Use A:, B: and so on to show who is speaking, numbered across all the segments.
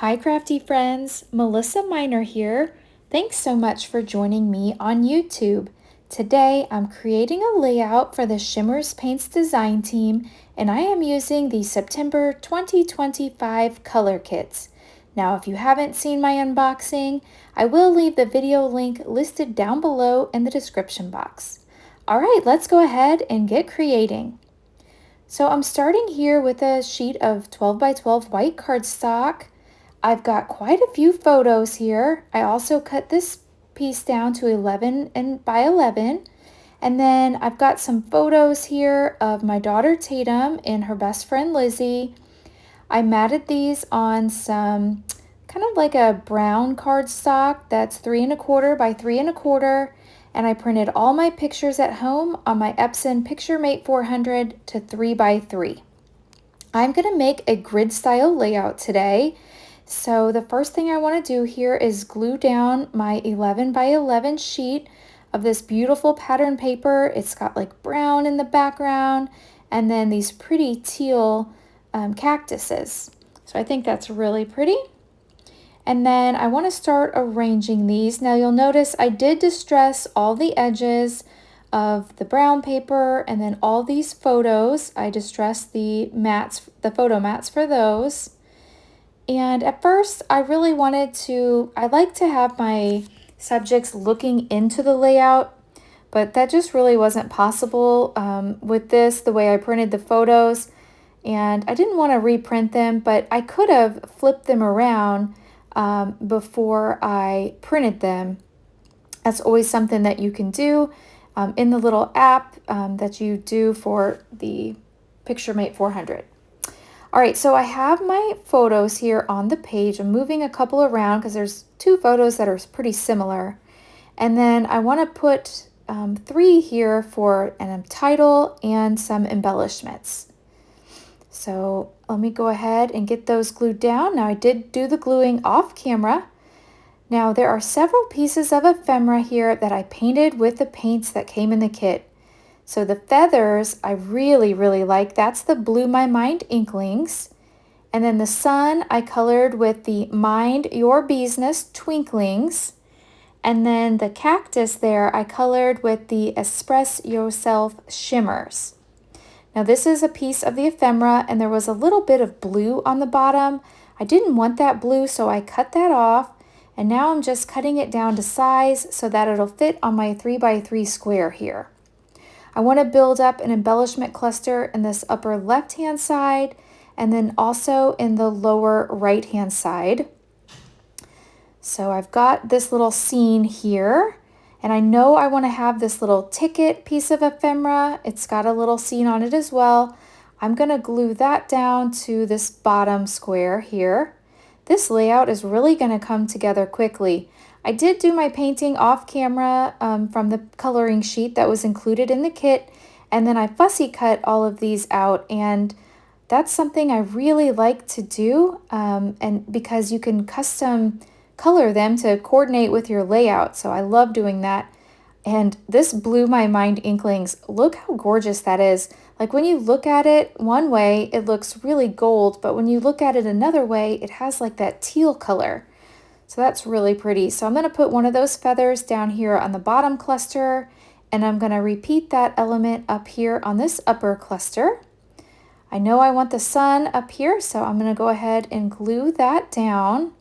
A: Hi crafty friends, Melissa Miner here. Thanks so much for joining me on YouTube. Today I'm creating a layout for the Shimmerz Paints design team and I am using the September 2025 color kits. Now if you haven't seen my unboxing, I will leave the video link listed down below in the description box. Alright, let's go ahead and get creating. So I'm starting here with a sheet of 12 by 12 white cardstock. I've got quite a few photos here. I also cut this piece down to 11 by 11. And then I've got some photos here of my daughter Tatum and her best friend Lizzie. I matted these on some kind of like a brown cardstock that's 3 1/4 by 3 1/4. And I printed all my pictures at home on my Epson PictureMate 400 to 3 by 3. I'm going to make a grid style layout today. So the first thing I want to do here is glue down my 11 by 11 sheet of this beautiful pattern paper. It's got like brown in the background and then these pretty teal cactuses. So I think that's really pretty. And then I want to start arranging these. Now you'll notice I did distress all the edges of the brown paper and then all these photos. I distressed the mats, the photo mats for those. And at first I really wanted to, I like to have my subjects looking into the layout, but that just really wasn't possible with this, the way I printed the photos. And I didn't want to reprint them, but I could have flipped them around before I printed them. That's always something that you can do in the little app that you do for the PictureMate 400. All right, so I have my photos here on the page. I'm moving a couple around because there's two photos that are pretty similar. And then I want to put 3 here for a title and some embellishments. So let me go ahead and get those glued down. Now I did do the gluing off camera. Now there are several pieces of ephemera here that I painted with the paints that came in the kit. So the feathers I really like. That's the Blew My Mind Inklings. And then the sun I colored with the Mind Your Business Twinklings. And then the cactus there I colored with the Express Yourself Shimmers. Now this is a piece of the ephemera and there was a little bit of blue on the bottom. I didn't want that blue, so I cut that off. And now I'm just cutting it down to size so that it'll fit on my 3 by 3 square here. I want to build up an embellishment cluster in this upper left-hand side and then also in the lower right-hand side. So I've got this little scene here and I know I want to have this little ticket piece of ephemera. It's got a little scene on it as well. I'm going to glue that down to this bottom square here. This layout is really going to come together quickly. I did do my painting off camera from the coloring sheet that was included in the kit, and then I fussy cut all of these out, and that's something I really like to do, and because you can custom color them to coordinate with your layout, so I love doing that. And this Blew My Mind Inklings, look how gorgeous that is. Like when you look at it one way, it looks really gold, but when you look at it another way, it has like that teal color. So that's really pretty. So I'm going to put one of those feathers down here on the bottom cluster, and I'm going to repeat that element up here on this upper cluster. I know I want the sun up here, so I'm going to go ahead and glue that down.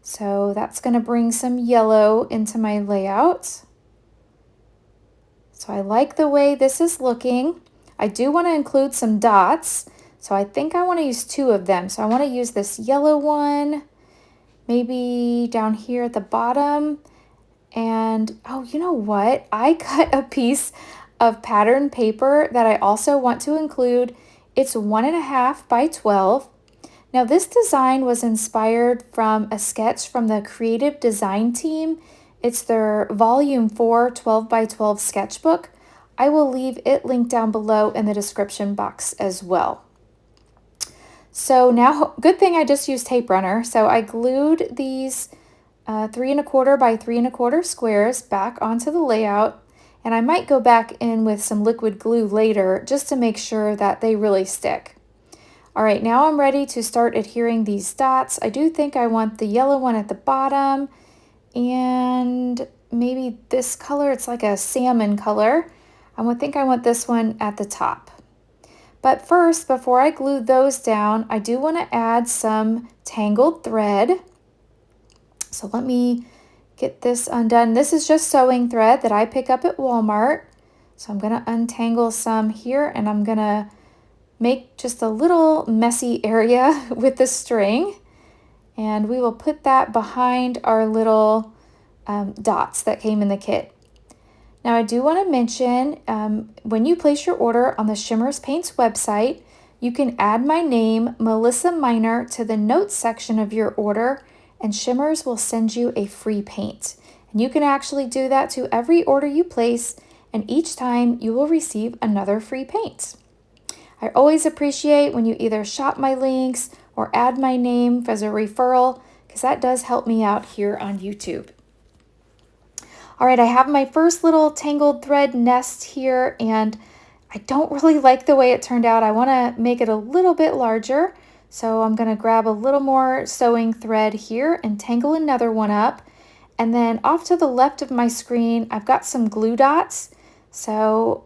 A: So that's going to bring some yellow into my layout. So I like the way this is looking. I do want to include some dots, so I think I want to use 2 of them. So I want to use this yellow one, maybe down here at the bottom. And oh, you know what? I cut a piece of pattern paper that I also want to include. It's 1.5 by 12. Now this design was inspired from a sketch from the creative design team. It's their volume 4 12 by 12 sketchbook. I will leave it linked down below in the description box as well. So now, good thing I just used tape runner. So I glued these 3 1/4 by 3 1/4 squares back onto the layout. And I might go back in with some liquid glue later just to make sure that they really stick. All right, now I'm ready to start adhering these dots. I do think I want the yellow one at the bottom and maybe this color, it's like a salmon color. I think I want this one at the top. But first, before I glue those down, I do want to add some tangled thread. So let me get this undone. This is just sewing thread that I pick up at Walmart. So I'm going to untangle some here and I'm going to make just a little messy area with the string. And we will put that behind our little dots that came in the kit. Now I do want to mention, when you place your order on the Shimmerz Paints website, you can add my name, Melissa Miner, to the notes section of your order, and Shimmerz will send you a free paint. And you can actually do that to every order you place, and each time you will receive another free paint. I always appreciate when you either shop my links or add my name as a referral, because that does help me out here on YouTube. All right, I have my first little tangled thread nest here, and I don't really like the way it turned out. I want to make it a little bit larger, so I'm going to grab a little more sewing thread here and tangle another one up. And then off to the left of my screen, I've got some glue dots, so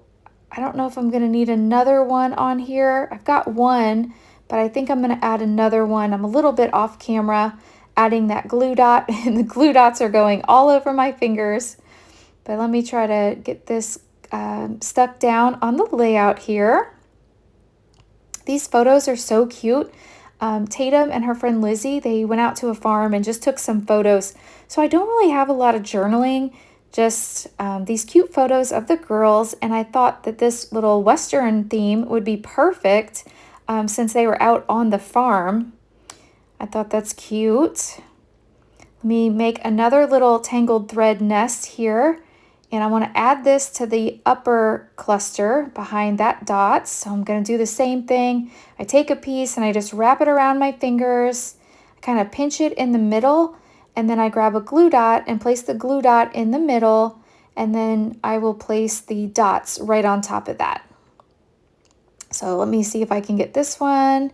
A: I don't know if I'm going to need another one on here. I've got one, but I think I'm going to add another one. I'm a little bit off camera adding that glue dot, and the glue dots are going all over my fingers. But let me try to get this stuck down on the layout here. These photos are so cute. Tatum and her friend Lizzie, they went out to a farm and just took some photos. So I don't really have a lot of journaling, just these cute photos of the girls. And I thought that this little Western theme would be perfect since they were out on the farm. I thought that's cute. Let me make another little tangled thread nest here. And I want to add this to the upper cluster behind that dot. So I'm going to do the same thing. I take a piece and I just wrap it around my fingers. I kind of pinch it in the middle. And then I grab a glue dot and place the glue dot in the middle. And then I will place the dots right on top of that. So let me see if I can get this one.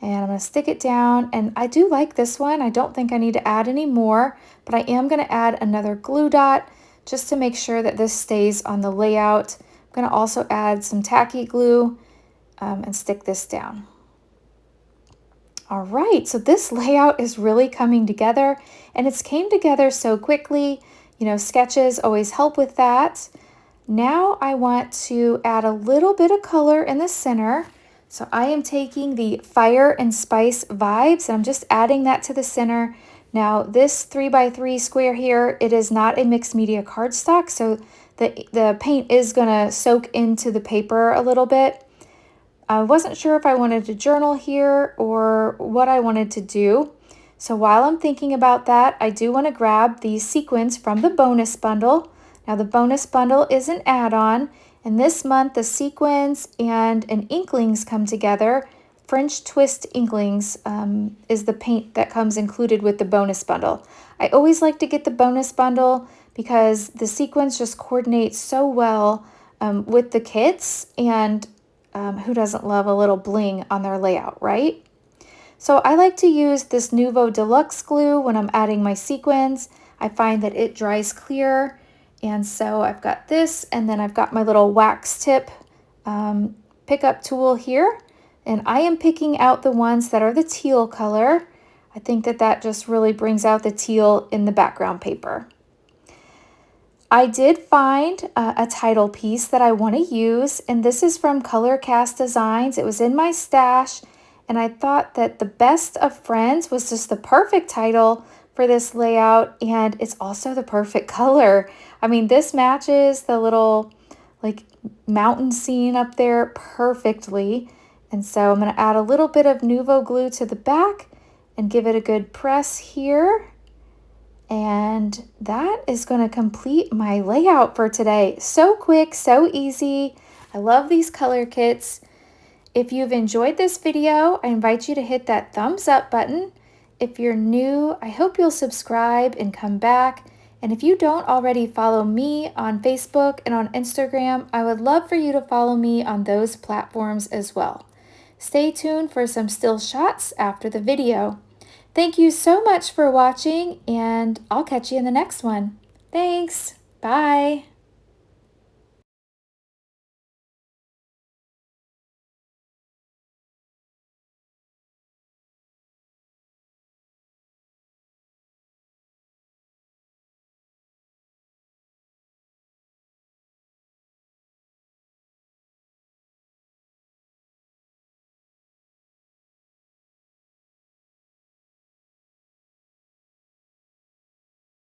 A: And I'm going to stick it down, and I do like this one. I don't think I need to add any more, but I am going to add another glue dot just to make sure that this stays on the layout. I'm going to also add some tacky glue and stick this down. All right, so this layout is really coming together, and it's came together so quickly. You know, sketches always help with that. Now I want to add a little bit of color in the center. So I am taking the Fire and Spice Vibes, and I'm just adding that to the center. Now this 3x3 square here, it is not a mixed media cardstock, so the paint is gonna soak into the paper a little bit. I wasn't sure if I wanted to journal here or what I wanted to do. So while I'm thinking about that, I do want to grab the sequins from the bonus bundle. Now the bonus bundle is an add-on. And this month, the sequins and an Inklings come together. French Twist Inklings is the paint that comes included with the bonus bundle. I always like to get the bonus bundle because the sequins just coordinate so well with the kits, and who doesn't love a little bling on their layout, right? So I like to use this Nuvo Deluxe glue when I'm adding my sequins. I find that it dries clear. And so I've got this, and then I've got my little wax tip pickup tool here. And I am picking out the ones that are the teal color. I think that that just really brings out the teal in the background paper. I did find a title piece that I want to use, and this is from Color Cast Designs. It was in my stash, and I thought that the Best of Friends was just the perfect title for this layout, and it's also the perfect color. I mean, this matches the little like mountain scene up there perfectly. And so I'm going to add a little bit of Nuvo glue to the back and give it a good press here. And that is going to complete my layout for today. So quick, so easy. I love these color kits. If you've enjoyed this video, I invite you to hit that thumbs up button. If you're new, I hope you'll subscribe and come back. And if you don't already follow me on Facebook and on Instagram, I would love for you to follow me on those platforms as well. Stay tuned for some still shots after the video. Thank you so much for watching, and I'll catch you in the next one. Thanks. Bye.